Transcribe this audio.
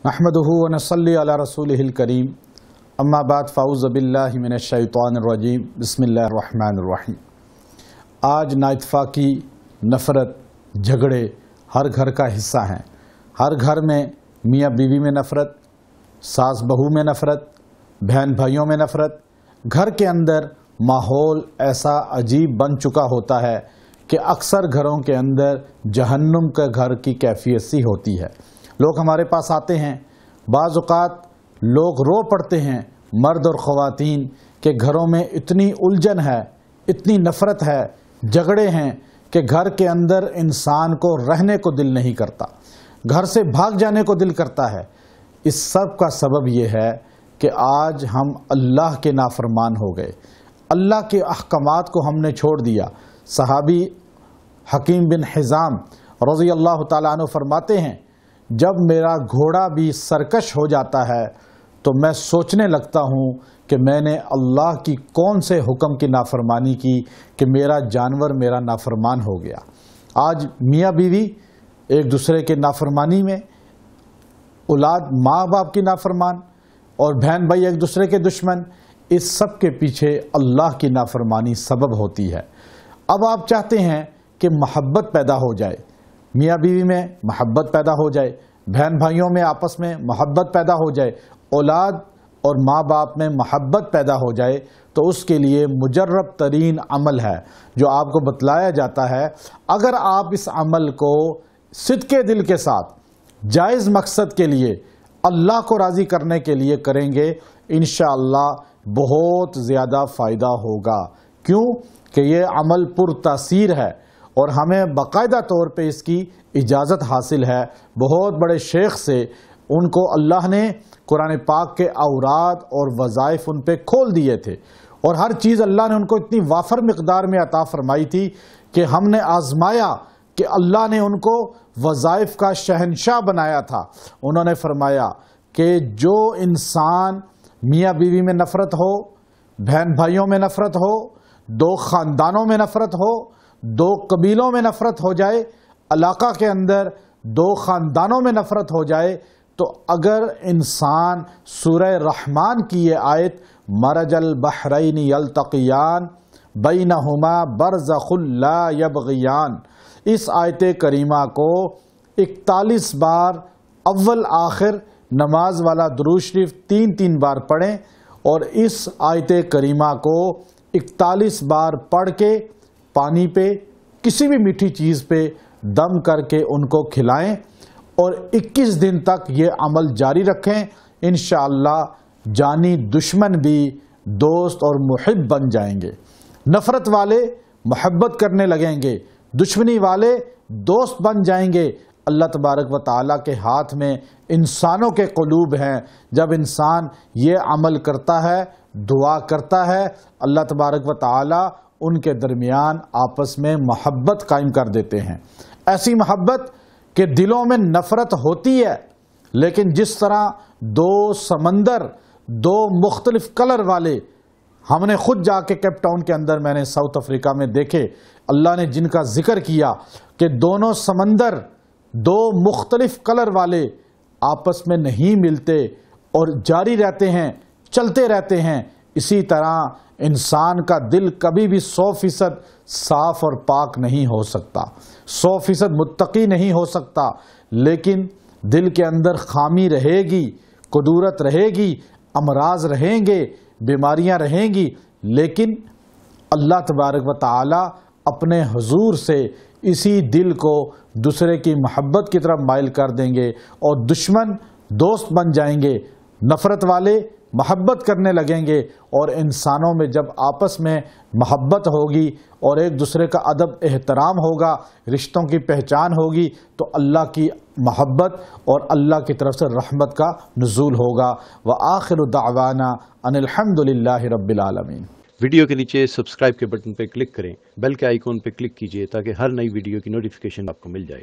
नहमदुहु व नसल्ली अला रसूलिहिल करीम अम्मा बाद फ़ाऊज़ बिल्लाहि मिनश शैतानिर रजीम बिस्मिल्लाहिर रहमानिर रहीम। आज नाइतफाकी, नफ़रत, झगड़े हर घर का हिस्सा हैं। हर घर में मियाँ बीवी में नफ़रत, सास बहू में नफ़रत, बहन भाइयों में नफ़रत। घर के अंदर माहौल ऐसा अजीब बन चुका होता है कि अक्सर घरों के अंदर जहन्नुम के घर की कैफियत सी होती है। लोग हमारे पास आते हैं, बाज़ औक़ात लोग रो पड़ते हैं, मर्द और ख़वातीन के घरों में इतनी उलझन है, इतनी नफ़रत है, झगड़े हैं कि घर के अंदर इंसान को रहने को दिल नहीं करता, घर से भाग जाने को दिल करता है। इस सब का सबब यह है कि आज हम अल्लाह के नाफरमान हो गए, अल्लाह के अहकामात को हमने छोड़ दिया। सहाबी हकीम बिन हिज़ाम रज़ी अल्लाह ताला अन्हु फरमाते हैं, जब मेरा घोड़ा भी सरकश हो जाता है तो मैं सोचने लगता हूँ कि मैंने अल्लाह की कौन से हुक्म की नाफरमानी की कि मेरा जानवर मेरा नाफरमान हो गया। आज मियाँ बीवी एक दूसरे के नाफरमानी में, औलाद माँ बाप की नाफरमान और बहन भाई एक दूसरे के दुश्मन, इस सब के पीछे अल्लाह की नाफरमानी सबब होती है। अब आप चाहते हैं कि मोहब्बत पैदा हो जाए, मियाँ बीवी में मोहब्बत पैदा हो जाए, बहन भाइयों में आपस में मोहब्बत पैदा हो जाए, औलाद और माँ बाप में मोहब्बत पैदा हो जाए, तो उसके लिए मुजर्रब तरीन अमल है जो आपको बतलाया जाता है। अगर आप इस अमल को सिद्के दिल के साथ जायज़ मकसद के लिए, अल्लाह को राज़ी करने के लिए करेंगे, इंशाअल्लाह बहुत ज़्यादा फ़ायदा होगा। क्यों कि ये अमल पुरतासीर है और हमें बाकायदा तौर पे इसकी इजाज़त हासिल है। बहुत बड़े शेख से उनको अल्लाह ने कुरान पाक के औराद और वज़ाइफ उन पे खोल दिए थे और हर चीज़ अल्लाह ने उनको इतनी वाफर मिक़दार में अता फरमाई थी कि हमने आज़माया कि अल्लाह ने उनको वज़ाइफ का शहनशाह बनाया था। उन्होंने फरमाया कि जो इंसान मियाँ बीवी में नफ़रत हो, बहन भाइयों में नफ़रत हो, दो ख़ानदानों में नफ़रत हो, दो कबीलों में नफ़रत हो जाए, इलाका के अंदर दो ख़ानदानों में नफ़रत हो जाए, तो अगर इंसान सूरह रहमान की ये आयत मरजल बहरैनि यल्तक़ियान बैनहुमा बरज़ख़ुन ला यबग़ियान, इस आयत करीमा को 41 बार अव्वल आखिर नमाज वाला दुरूद शरीफ 3-3 बार पढ़ें और इस आयत करीमा को 41 बार पढ़ के पानी पे, किसी भी मीठी चीज़ पे दम करके उनको खिलाएं और 21 दिन तक ये अमल जारी रखें। इंशाअल्लाह जानी दुश्मन भी दोस्त और मुहिब बन जाएंगे। नफ़रत वाले मोहब्बत करने लगेंगे, दुश्मनी वाले दोस्त बन जाएंगे। अल्लाह तबारक व तआला के हाथ में इंसानों के क़ुलूब हैं। जब इंसान ये अमल करता है, दुआ करता है, अल्लाह तबारक व तआला उनके दरमियान आपस में मोहब्बत कायम कर देते हैं। ऐसी मोहब्बत कि दिलों में नफ़रत होती है, लेकिन जिस तरह दो समंदर, दो मुख्तलिफ कलर वाले, हमने खुद जाके केप टाउन के अंदर, मैंने साउथ अफ्रीका में देखे, अल्लाह ने जिनका जिक्र किया कि दोनों समंदर दो मुख्तलिफ कलर वाले आपस में नहीं मिलते और जारी रहते हैं, चलते रहते हैं। इसी तरह इंसान का दिल कभी भी 100% साफ और पाक नहीं हो सकता, 100% मुत्तकी नहीं हो सकता, लेकिन दिल के अंदर खामी रहेगी, कुदूरत रहेगी, अमराज रहेंगे, बीमारियां रहेंगी, लेकिन अल्लाह तबारक व तआला अपने हुजूर से इसी दिल को दूसरे की मोहब्बत की तरफ माइल कर देंगे और दुश्मन दोस्त बन जाएंगे, नफ़रत वाले मोहब्बत करने लगेंगे। और इंसानों में जब आपस में मोहब्बत होगी और एक दूसरे का अदब एहतराम होगा, रिश्तों की पहचान होगी, तो अल्लाह की मोहब्बत और अल्लाह की तरफ से रहमत का नुज़ूल होगा। व आखिरु दावाना अनिल हम्दुलिल्लाहि रब्बिल आलमीन। वीडियो के नीचे सब्सक्राइब के बटन पर क्लिक करें, बेल के आइकॉन पर क्लिक कीजिए ताकि हर नई वीडियो की नोटिफिकेशन आपको मिल जाए।